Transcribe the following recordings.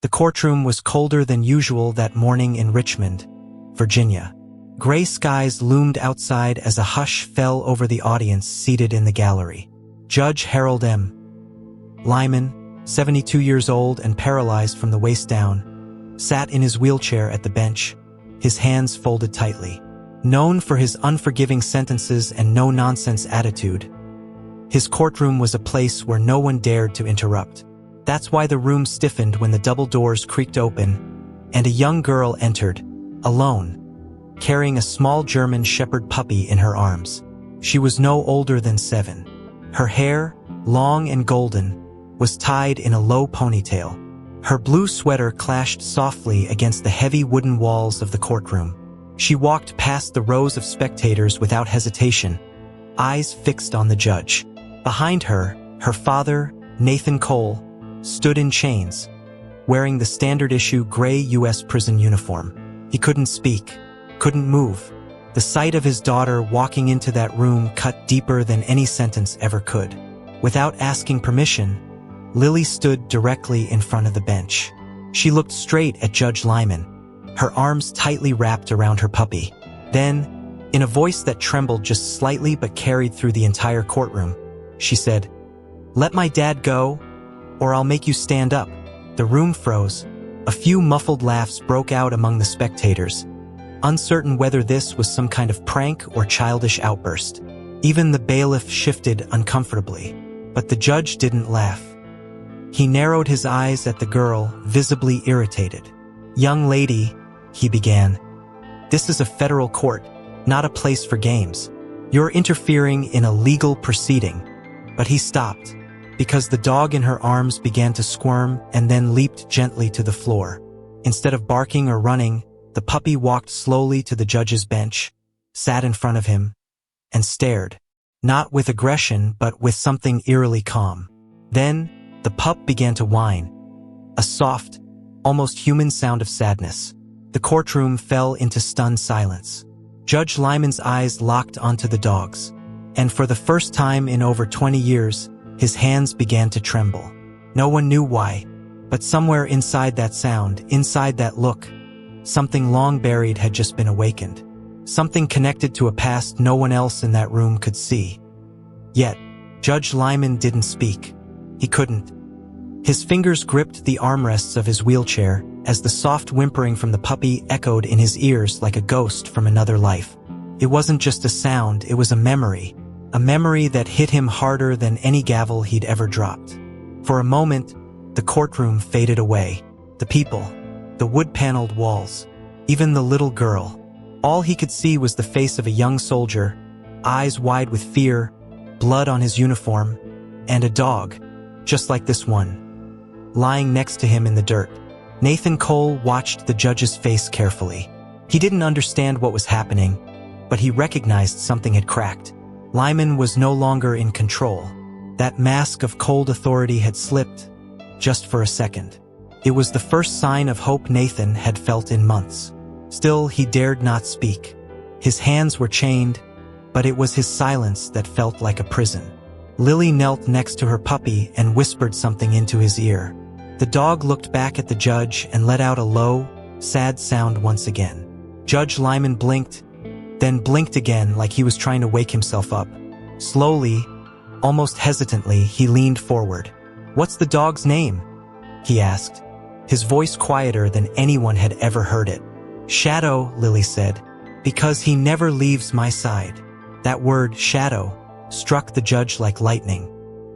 The courtroom was colder than usual that morning in Richmond, Virginia. Gray skies loomed outside as a hush fell over the audience seated in the gallery. Judge Harold Lyman, 72 years old and paralyzed from the waist down, sat in his wheelchair at the bench, his hands folded tightly. Known for his unforgiving sentences and no-nonsense attitude, his courtroom was a place where no one dared to interrupt. That's why the room stiffened when the double doors creaked open, and a young girl entered, alone, carrying a small German shepherd puppy in her arms. She was no older than 7. Her hair, long and golden, was tied in a low ponytail. Her blue sweater clashed softly against the heavy wooden walls of the courtroom. She walked past the rows of spectators without hesitation, eyes fixed on the judge. Behind her, her father, Nathan Cole, stood in chains, wearing the standard-issue gray U.S. prison uniform. He couldn't speak, couldn't move. The sight of his daughter walking into that room cut deeper than any sentence ever could. Without asking permission, Lily stood directly in front of the bench. She looked straight at Judge Lyman, her arms tightly wrapped around her puppy. Then, in a voice that trembled just slightly but carried through the entire courtroom, she said, "Let my dad go, or I'll make you stand up." The room froze. A few muffled laughs broke out among the spectators, uncertain whether this was some kind of prank or childish outburst. Even the bailiff shifted uncomfortably, but the judge didn't laugh. He narrowed his eyes at the girl, visibly irritated. "Young lady," he began, "this is a federal court, not a place for games. You're interfering in a legal proceeding." But he stopped, because the dog in her arms began to squirm and then leaped gently to the floor. Instead of barking or running, the puppy walked slowly to the judge's bench, sat in front of him, and stared, not with aggression but with something eerily calm. Then, the pup began to whine, a soft, almost human sound of sadness. The courtroom fell into stunned silence. Judge Lyman's eyes locked onto the dog's, and for the first time in over 20 years, his hands began to tremble. No one knew why, but somewhere inside that sound, inside that look, something long buried had just been awakened. Something connected to a past no one else in that room could see. Yet, Judge Lyman didn't speak. He couldn't. His fingers gripped the armrests of his wheelchair as the soft whimpering from the puppy echoed in his ears like a ghost from another life. It wasn't just a sound, it was a memory that hit him harder than any gavel he'd ever dropped. For a moment, the courtroom faded away. The people, the wood-paneled walls, even the little girl. All he could see was the face of a young soldier, eyes wide with fear, blood on his uniform, and a dog, just like this one, lying next to him in the dirt. Nathan Cole watched the judge's face carefully. He didn't understand what was happening, but he recognized something had cracked. Lyman was no longer in control. That mask of cold authority had slipped, just for a second. It was the first sign of hope Nathan had felt in months. Still, he dared not speak. His hands were chained, but it was his silence that felt like a prison. Lily knelt next to her puppy and whispered something into his ear. The dog looked back at the judge and let out a low, sad sound once again. Judge Lyman blinked, then blinked again like he was trying to wake himself up. Slowly, almost hesitantly, he leaned forward. "What's the dog's name?" he asked, his voice quieter than anyone had ever heard it. "Shadow," Lily said, "because he never leaves my side." That word, shadow, struck the judge like lightning.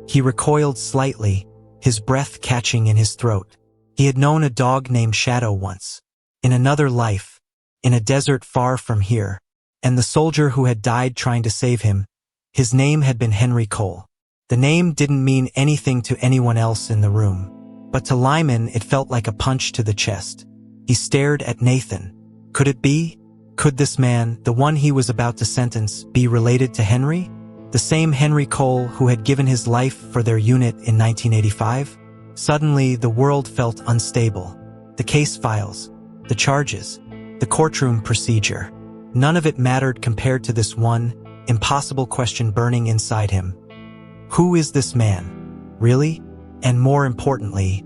He recoiled slightly, his breath catching in his throat. He had known a dog named Shadow once, in another life, in a desert far from here. And the soldier who had died trying to save him, his name had been Henry Cole. The name didn't mean anything to anyone else in the room, but to Lyman it felt like a punch to the chest. He stared at Nathan. Could it be? Could this man, the one he was about to sentence, be related to Henry? The same Henry Cole who had given his life for their unit in 1985? Suddenly, the world felt unstable. The case files, the charges, the courtroom procedure. None of it mattered compared to this one, impossible question burning inside him. Who is this man? Really? And more importantly,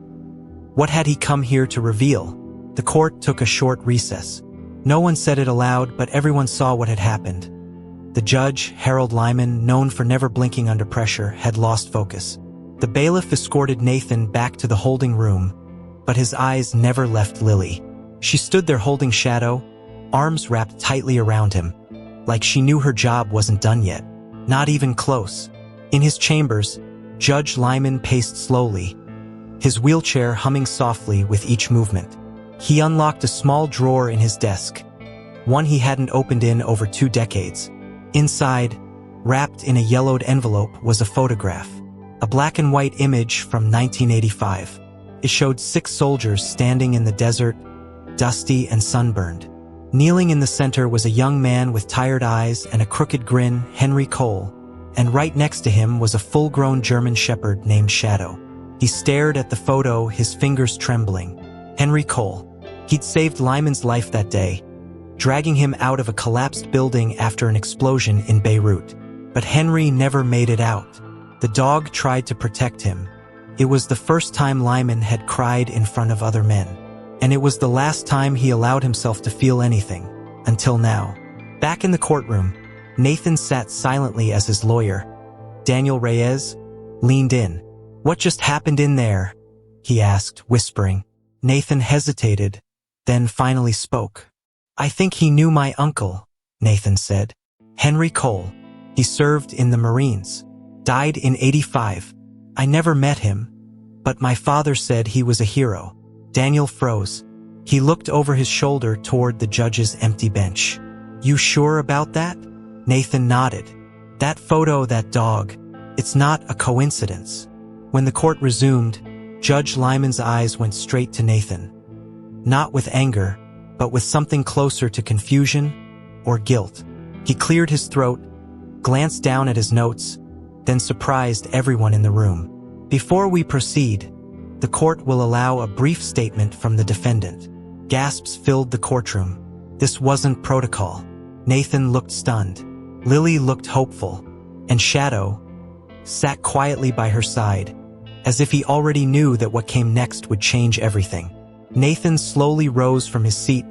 What had he come here to reveal? The court took a short recess. No one said it aloud, but everyone saw what had happened. The judge, Harold Lyman, known for never blinking under pressure, had lost focus. The bailiff escorted Nathan back to the holding room, but his eyes never left Lily. She stood there holding Shadow, arms wrapped tightly around him, like she knew her job wasn't done yet. Not even close. In his chambers, Judge Lyman paced slowly, his wheelchair humming softly with each movement. He unlocked a small drawer in his desk, one he hadn't opened in over 2 decades. Inside, wrapped in a yellowed envelope, was a photograph, a black and white image from 1985. It showed 6 soldiers standing in the desert, dusty and sunburned. Kneeling in the center was a young man with tired eyes and a crooked grin, Henry Cole, and right next to him was a full-grown German shepherd named Shadow. He stared at the photo, his fingers trembling. Henry Cole. He'd saved Lyman's life that day, dragging him out of a collapsed building after an explosion in Beirut. But Henry never made it out. The dog tried to protect him. It was the first time Lyman had cried in front of other men. And it was the last time he allowed himself to feel anything, until now. Back in the courtroom, Nathan sat silently as his lawyer, Daniel Reyes, leaned in. "What just happened in there?" he asked, whispering. Nathan hesitated, then finally spoke. "I think he knew my uncle," Nathan said. "Henry Cole. He served in the Marines. Died in '85. I never met him, but my father said he was a hero." Daniel froze. He looked over his shoulder toward the judge's empty bench. "You sure about that?" Nathan nodded. "That photo, that dog, it's not a coincidence." When the court resumed, Judge Lyman's eyes went straight to Nathan. Not with anger, but with something closer to confusion or guilt. He cleared his throat, glanced down at his notes, then surprised everyone in the room. "Before we proceed, the court will allow a brief statement from the defendant." Gasps filled the courtroom. This wasn't protocol. Nathan looked stunned. Lily looked hopeful, and Shadow sat quietly by her side, as if he already knew that what came next would change everything. Nathan slowly rose from his seat,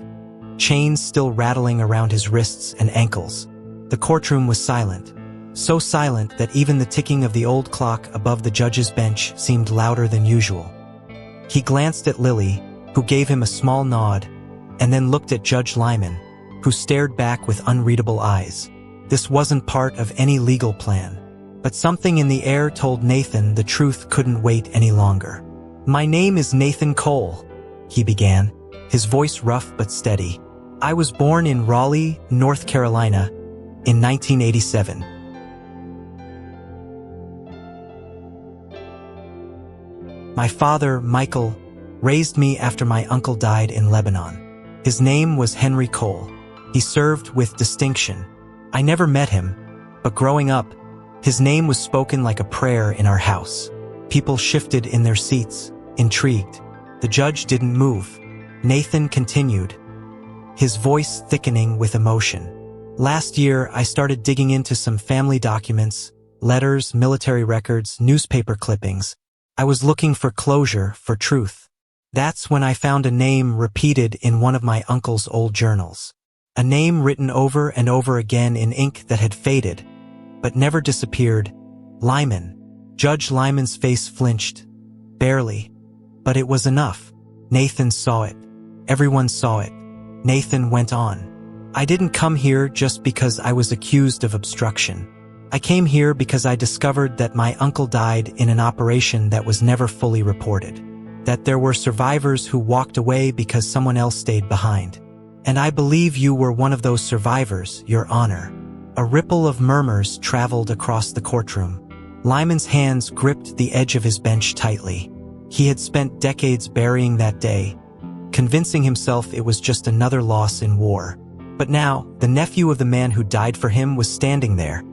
chains still rattling around his wrists and ankles. The courtroom was silent, so silent that even the ticking of the old clock above the judge's bench seemed louder than usual. He glanced at Lily, who gave him a small nod, and then looked at Judge Lyman, who stared back with unreadable eyes. This wasn't part of any legal plan, but something in the air told Nathan the truth couldn't wait any longer. "My name is Nathan Cole," he began, his voice rough but steady. "I was born in Raleigh, North Carolina, in 1987. My father, Michael, raised me after my uncle died in Lebanon. His name was Henry Cole. He served with distinction. I never met him, but growing up, his name was spoken like a prayer in our house. People shifted in their seats, intrigued. The judge didn't move. Nathan continued, his voice thickening with emotion. Last year, I started digging into some family documents, letters, military records, newspaper clippings. I was looking for closure, for truth. That's when I found a name repeated in one of my uncle's old journals. A name written over and over again in ink that had faded, but never disappeared. Lyman. Judge Lyman's face flinched. Barely. But it was enough. Nathan saw it. Everyone saw it. Nathan went on. "I didn't come here just because I was accused of obstruction. I came here because I discovered that my uncle died in an operation that was never fully reported. That there were survivors who walked away because someone else stayed behind. And I believe you were one of those survivors, Your Honor." A ripple of murmurs traveled across the courtroom. Lyman's hands gripped the edge of his bench tightly. He had spent decades burying that day, convincing himself it was just another loss in war. But now, the nephew of the man who died for him was standing there,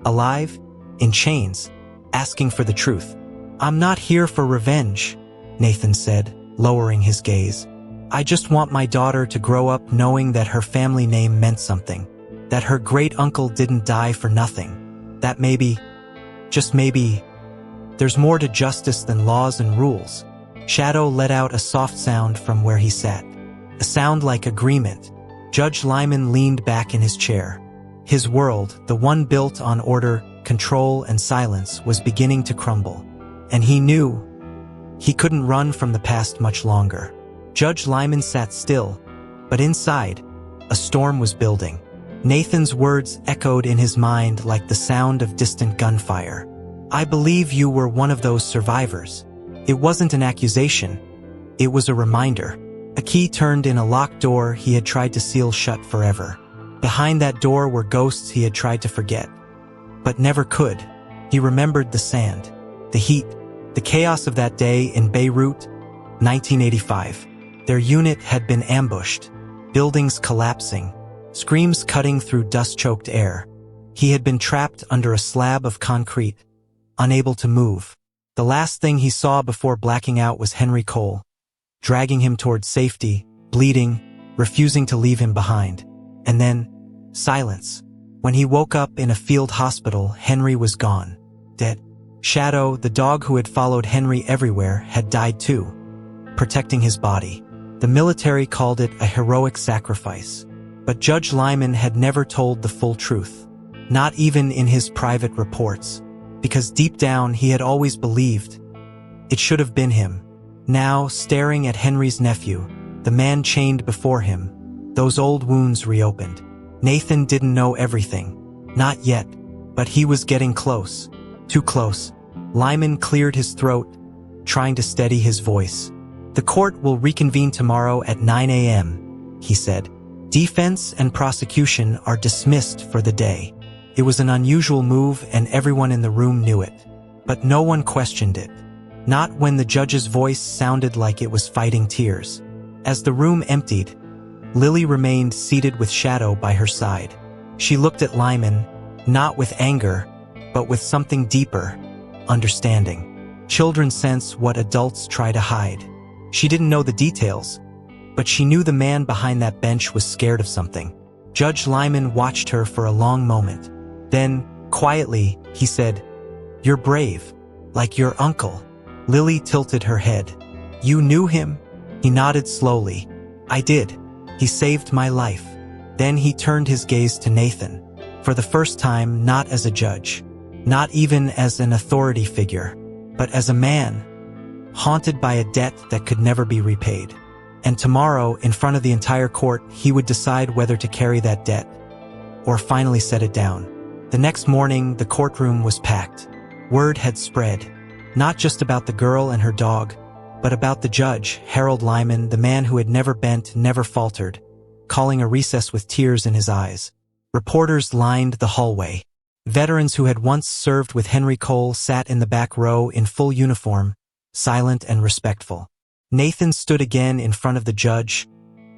alive, in chains, asking for the truth. "I'm not here for revenge," Nathan said, lowering his gaze. "I just want my daughter to grow up knowing that her family name meant something, that her great-uncle didn't die for nothing, that maybe, just maybe, there's more to justice than laws and rules." Shadow let out a soft sound from where he sat. A sound like agreement. Judge Lyman leaned back in his chair. His world, the one built on order, control, and silence, was beginning to crumble. And he knew he couldn't run from the past much longer. Judge Lyman sat still, but inside, a storm was building. Nathan's words echoed in his mind like the sound of distant gunfire. "I believe you were one of those survivors." It wasn't an accusation. It was a reminder. A key turned in a locked door he had tried to seal shut forever. Behind that door were ghosts he had tried to forget, but never could. He remembered the sand, the heat, the chaos of that day in Beirut, 1985. Their unit had been ambushed, buildings collapsing, screams cutting through dust-choked air. He had been trapped under a slab of concrete, unable to move. The last thing he saw before blacking out was Henry Cole, dragging him towards safety, bleeding, refusing to leave him behind. And then, silence. When he woke up in a field hospital, Henry was gone, dead. Shadow, the dog who had followed Henry everywhere, had died too, protecting his body. The military called it a heroic sacrifice. But Judge Lyman had never told the full truth, not even in his private reports, because deep down he had always believed it should have been him. Now, staring at Henry's nephew, the man chained before him, those old wounds reopened. Nathan didn't know everything. Not yet, but he was getting close. Too close. Lyman cleared his throat, trying to steady his voice. "The court will reconvene tomorrow at 9 a.m., he said. "Defense and prosecution are dismissed for the day." It was an unusual move and everyone in the room knew it. But no one questioned it. Not when the judge's voice sounded like it was fighting tears. As the room emptied, Lily remained seated with Shadow by her side. She looked at Lyman, not with anger, but with something deeper, understanding. Children sense what adults try to hide. She didn't know the details, but she knew the man behind that bench was scared of something. Judge Lyman watched her for a long moment. Then, quietly, he said, "You're brave, like your uncle." Lily tilted her head. "You knew him?" He nodded slowly. "I did. He saved my life." Then he turned his gaze to Nathan. For the first time, not as a judge, not even as an authority figure, but as a man, haunted by a debt that could never be repaid. And tomorrow, in front of the entire court, he would decide whether to carry that debt, or finally set it down. The next morning, the courtroom was packed. Word had spread, not just about the girl and her dog, but about the judge, Harold Lyman, the man who had never bent, never faltered, calling a recess with tears in his eyes. Reporters lined the hallway. Veterans who had once served with Henry Cole sat in the back row in full uniform, silent and respectful. Nathan stood again in front of the judge,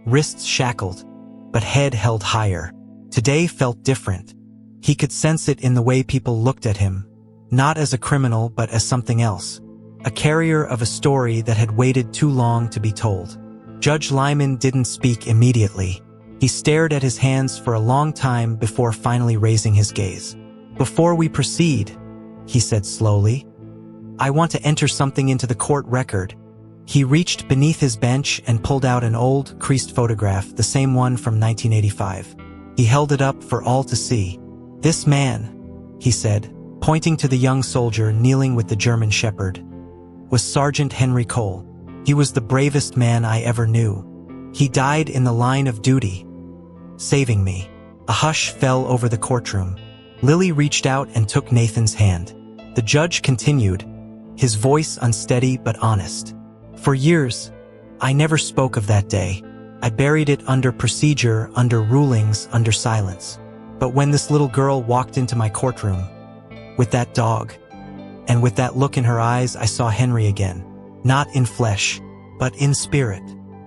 wrists shackled, but head held higher. Today felt different. He could sense it in the way people looked at him, not as a criminal but as something else, a carrier of a story that had waited too long to be told. Judge Lyman didn't speak immediately. He stared at his hands for a long time before finally raising his gaze. "Before we proceed," he said slowly, "I want to enter something into the court record." He reached beneath his bench and pulled out an old, creased photograph, the same one from 1985. He held it up for all to see. "This man," he said, pointing to the young soldier kneeling with the German shepherd, "was Sergeant Henry Cole. He was the bravest man I ever knew. He died in the line of duty, saving me." A hush fell over the courtroom. Lily reached out and took Nathan's hand. The judge continued, his voice unsteady but honest. "For years, I never spoke of that day. I buried it under procedure, under rulings, under silence. But when this little girl walked into my courtroom, with that dog, and with that look in her eyes, I saw Henry again. Not in flesh, but in spirit."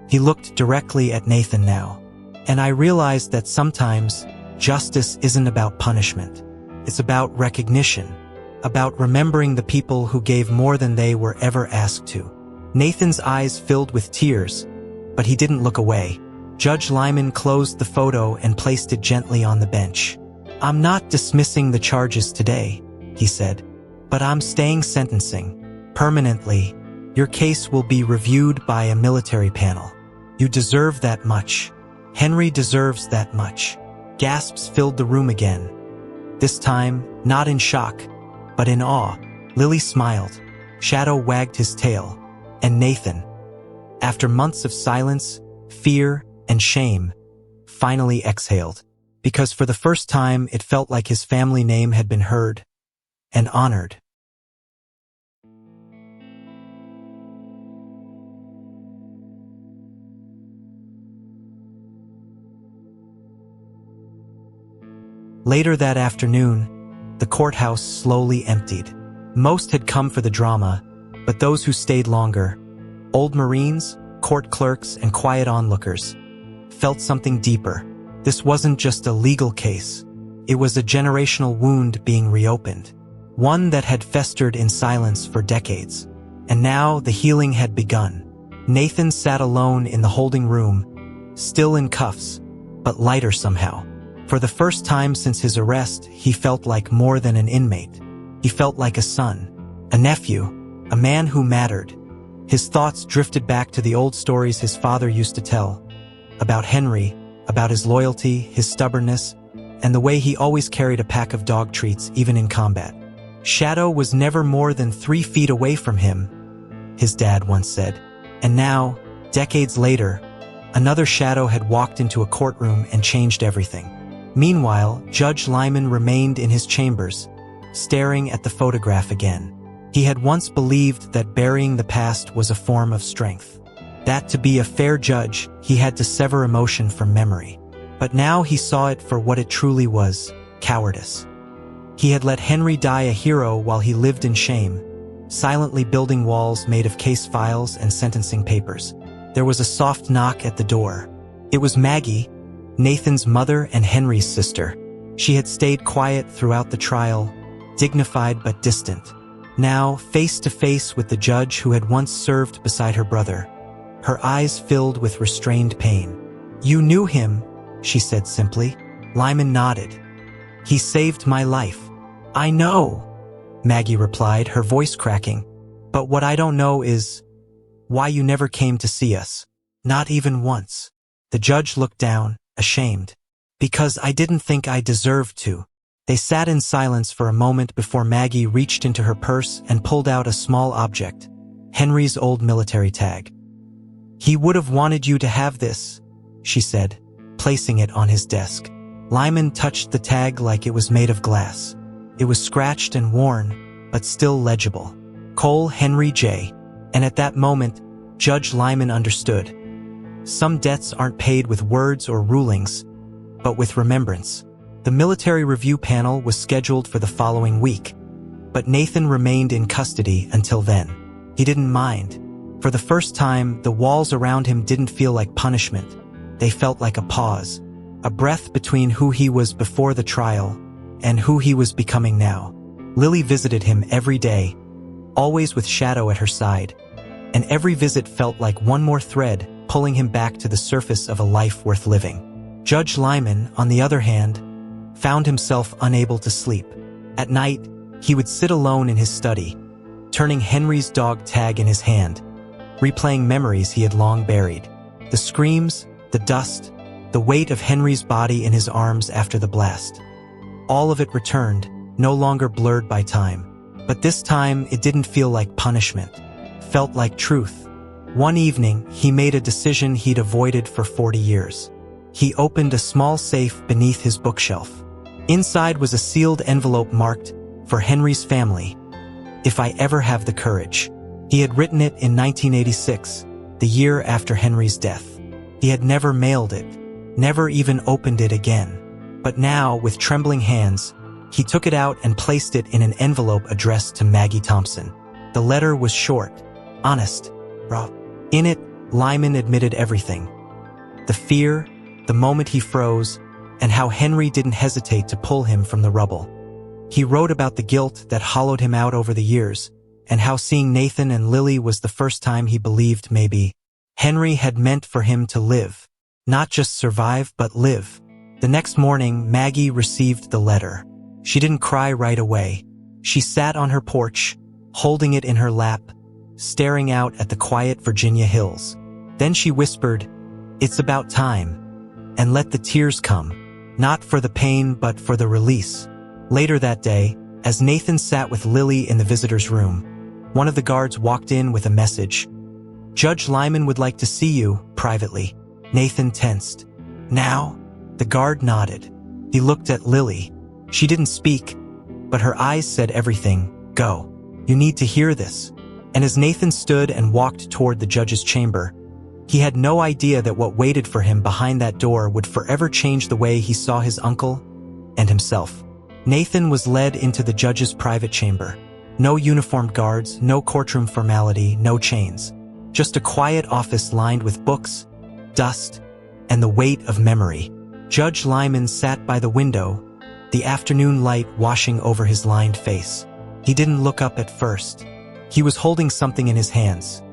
He looked directly at Nathan now. "And I realized that sometimes justice isn't about punishment. It's about recognition, about remembering the people who gave more than they were ever asked to." Nathan's eyes filled with tears, but he didn't look away. Judge Lyman closed the photo and placed it gently on the bench. "I'm not dismissing the charges today," he said, "but I'm staying sentencing, permanently, Your case will be reviewed by a military panel. You deserve that much. Henry deserves that much. Gasps filled the room again. This time, not in shock, but in awe. Lily smiled. Shadow wagged his tail. And Nathan, after months of silence, fear, and shame, finally exhaled. Because for the first time, it felt like his family name had been heard and honored. Later that afternoon, the courthouse slowly emptied. Most had come for the drama, but those who stayed longer, old Marines, court clerks, and quiet onlookers, felt something deeper. This wasn't just a legal case. It was a generational wound being reopened, one that had festered in silence for decades. And now the healing had begun. Nathan sat alone in the holding room, still in cuffs, but lighter somehow. For the first time since his arrest, he felt like more than an inmate. He felt like a son, a nephew, a man who mattered. His thoughts drifted back to the old stories his father used to tell, about Henry, about his loyalty, his stubbornness, and the way he always carried a pack of dog treats even in combat. Shadow was never more than 3 feet away from him, his dad once said. And now, decades later, another shadow had walked into a courtroom and changed everything. Meanwhile, Judge Lyman remained in his chambers, staring at the photograph again. He had once believed that burying the past was a form of strength. That to be a fair judge, he had to sever emotion from memory. But now he saw it for what it truly was, cowardice. He had let Henry die a hero while he lived in shame, silently building walls made of case files and sentencing papers. There was a soft knock at the door. It was Maggie, Nathan's mother and Henry's sister. She had stayed quiet throughout the trial, dignified but distant. Now, face to face with the judge who had once served beside her brother, her eyes filled with restrained pain. "You knew him," she said simply. Lyman nodded. "He saved my life." "I know," Maggie replied, her voice cracking. "But what I don't know is why you never came to see us. Not even once." The judge looked down, ashamed. "Because I didn't think I deserved to." They sat in silence for a moment before Maggie reached into her purse and pulled out a small object, Henry's old military tag. "He would have wanted you to have this," she said, placing it on his desk. Lyman touched the tag like it was made of glass. It was scratched and worn, but still legible. Cole Henry J. And at that moment, Judge Lyman understood. Some debts aren't paid with words or rulings, but with remembrance. The military review panel was scheduled for the following week, but Nathan remained in custody until then. He didn't mind. For the first time, the walls around him didn't feel like punishment. They felt like a pause, a breath between who he was before the trial and who he was becoming now. Lily visited him every day, always with Shadow at her side, and every visit felt like one more thread pulling him back to the surface of a life worth living. Judge Lyman, on the other hand, found himself unable to sleep. At night, he would sit alone in his study, turning Henry's dog tag in his hand, replaying memories he had long buried. The screams, the dust, the weight of Henry's body in his arms after the blast. All of it returned, no longer blurred by time. But this time, it didn't feel like punishment. Felt like truth. One evening, he made a decision he'd avoided for 40 years. He opened a small safe beneath his bookshelf. Inside was a sealed envelope marked, "For Henry's family, if I ever have the courage." He had written it in 1986, the year after Henry's death. He had never mailed it, never even opened it again. But now, with trembling hands, he took it out and placed it in an envelope addressed to Maggie Thompson. The letter was short, honest, raw. In it, Lyman admitted everything. The fear, the moment he froze, and how Henry didn't hesitate to pull him from the rubble. He wrote about the guilt that hollowed him out over the years, and how seeing Nathan and Lily was the first time he believed maybe Henry had meant for him to live. Not just survive, but live. The next morning, Maggie received the letter. She didn't cry right away. She sat on her porch, holding it in her lap, staring out at the quiet Virginia hills. Then she whispered, "It's about time," and let the tears come, not for the pain but for the release. Later that day, as Nathan sat with Lily in the visitor's room, one of the guards walked in with a message. "Judge Lyman would like to see you, privately." Nathan tensed. "Now?" The guard nodded. He looked at Lily. She didn't speak, but her eyes said everything. "Go. You need to hear this." And as Nathan stood and walked toward the judge's chamber, he had no idea that what waited for him behind that door would forever change the way he saw his uncle and himself. Nathan was led into the judge's private chamber. No uniformed guards, no courtroom formality, no chains. Just a quiet office lined with books, dust, and the weight of memory. Judge Lyman sat by the window, the afternoon light washing over his lined face. He didn't look up at first. He was holding something in his hands.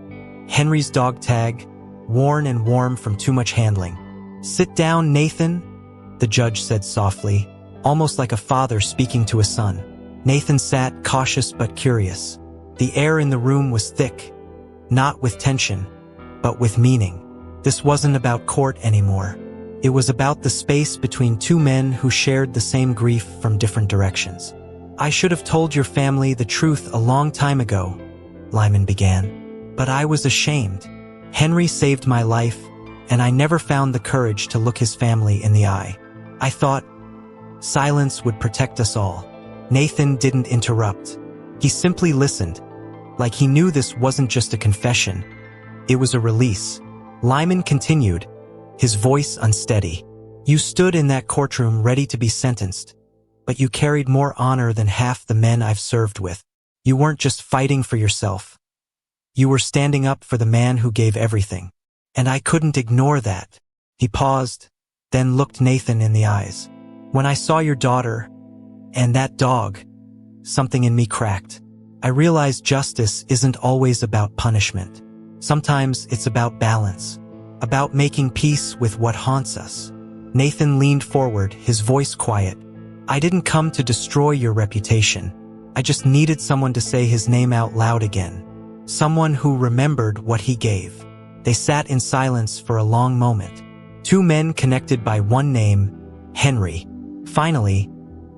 Henry's dog tag, worn and warm from too much handling. "Sit down, Nathan," the judge said softly, almost like a father speaking to a son. Nathan sat, cautious but curious. The air in the room was thick, not with tension, but with meaning. This wasn't about court anymore. It was about the space between two men who shared the same grief from different directions. "I should have told your family the truth a long time ago," Lyman began. "But I was ashamed. Henry saved my life, and I never found the courage to look his family in the eye. I thought silence would protect us all." Nathan didn't interrupt. He simply listened, like he knew this wasn't just a confession. It was a release. Lyman continued, his voice unsteady. "You stood in that courtroom ready to be sentenced, but you carried more honor than half the men I've served with. You weren't just fighting for yourself. You were standing up for the man who gave everything. And I couldn't ignore that." He paused, then looked Nathan in the eyes. "When I saw your daughter, and that dog, something in me cracked. I realized justice isn't always about punishment. Sometimes it's about balance, about making peace with what haunts us." Nathan leaned forward, his voice quiet. "I didn't come to destroy your reputation. I just needed someone to say his name out loud again. Someone who remembered what he gave." They sat in silence for a long moment. Two men connected by one name, Henry. Finally,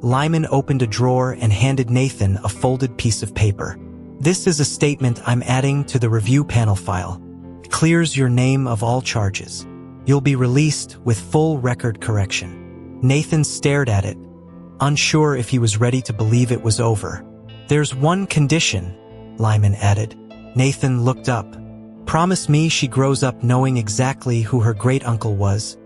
Lyman opened a drawer and handed Nathan a folded piece of paper. "This is a statement I'm adding to the review panel file. It clears your name of all charges. You'll be released with full record correction." Nathan stared at it, unsure if he was ready to believe it was over. "There's one condition," Lyman added. Nathan looked up. "Promise me she grows up knowing exactly who her great-uncle was,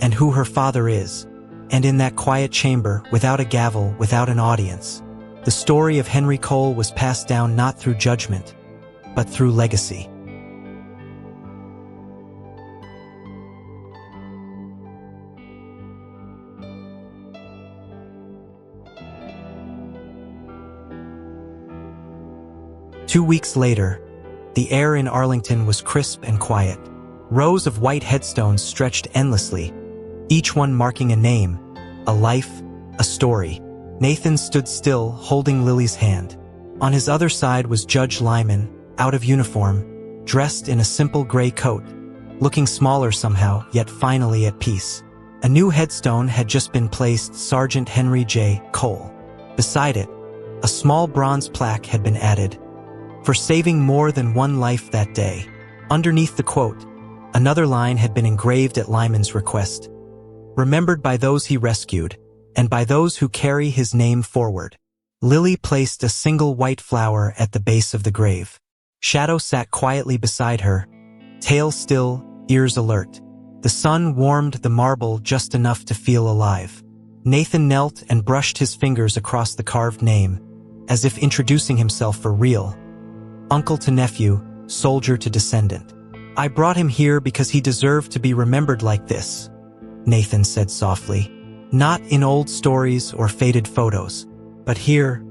and who her father is, and in that quiet chamber, without a gavel, without an audience. The story of Henry Cole was passed down not through judgment, but through legacy." Two weeks later, the air in Arlington was crisp and quiet. Rows of white headstones stretched endlessly, each one marking a name, a life, a story. Nathan stood still, holding Lily's hand. On his other side was Judge Lyman, out of uniform, dressed in a simple gray coat, looking smaller somehow, yet finally at peace. A new headstone had just been placed, Sergeant Henry J. Cole. Beside it, a small bronze plaque had been added, "For saving more than one life that day." Underneath the quote, another line had been engraved at Lyman's request. "Remembered by those he rescued, and by those who carry his name forward." Lily placed a single white flower at the base of the grave. Shadow sat quietly beside her, tail still, ears alert. The sun warmed the marble just enough to feel alive. Nathan knelt and brushed his fingers across the carved name, as if introducing himself for real. "Uncle to nephew, soldier to descendant. I brought him here because he deserved to be remembered like this," Nathan said softly. "Not in old stories or faded photos, but here,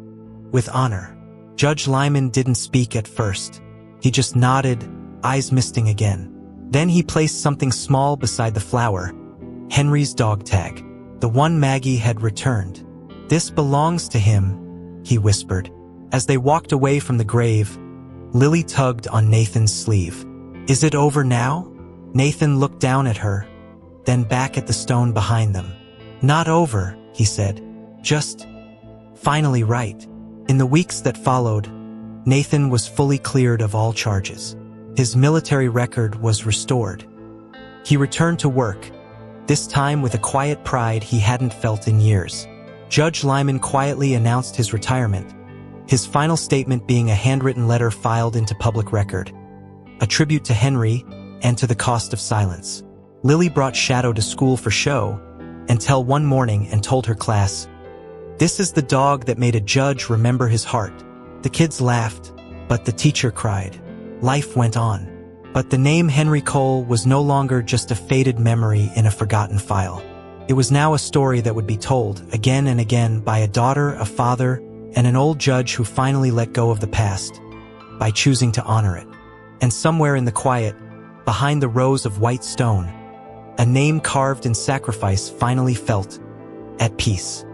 with honor." Judge Lyman didn't speak at first. He just nodded, eyes misting again. Then he placed something small beside the flower, Henry's dog tag, the one Maggie had returned. "This belongs to him," he whispered. As they walked away from the grave, Lily tugged on Nathan's sleeve. "Is it over now?" Nathan looked down at her, then back at the stone behind them. "Not over," he said. "Just finally right." In the weeks that followed, Nathan was fully cleared of all charges. His military record was restored. He returned to work, this time with a quiet pride he hadn't felt in years. Judge Lyman quietly announced his retirement, his final statement being a handwritten letter filed into public record, a tribute to Henry and to the cost of silence. Lily brought Shadow to school for show until one morning and told her class, "This is the dog that made a judge remember his heart." The kids laughed, but the teacher cried. Life went on. But the name Henry Cole was no longer just a faded memory in a forgotten file. It was now a story that would be told again and again by a daughter, a father, and an old judge who finally let go of the past by choosing to honor it. And somewhere in the quiet, behind the rows of white stone, a name carved in sacrifice finally felt at peace.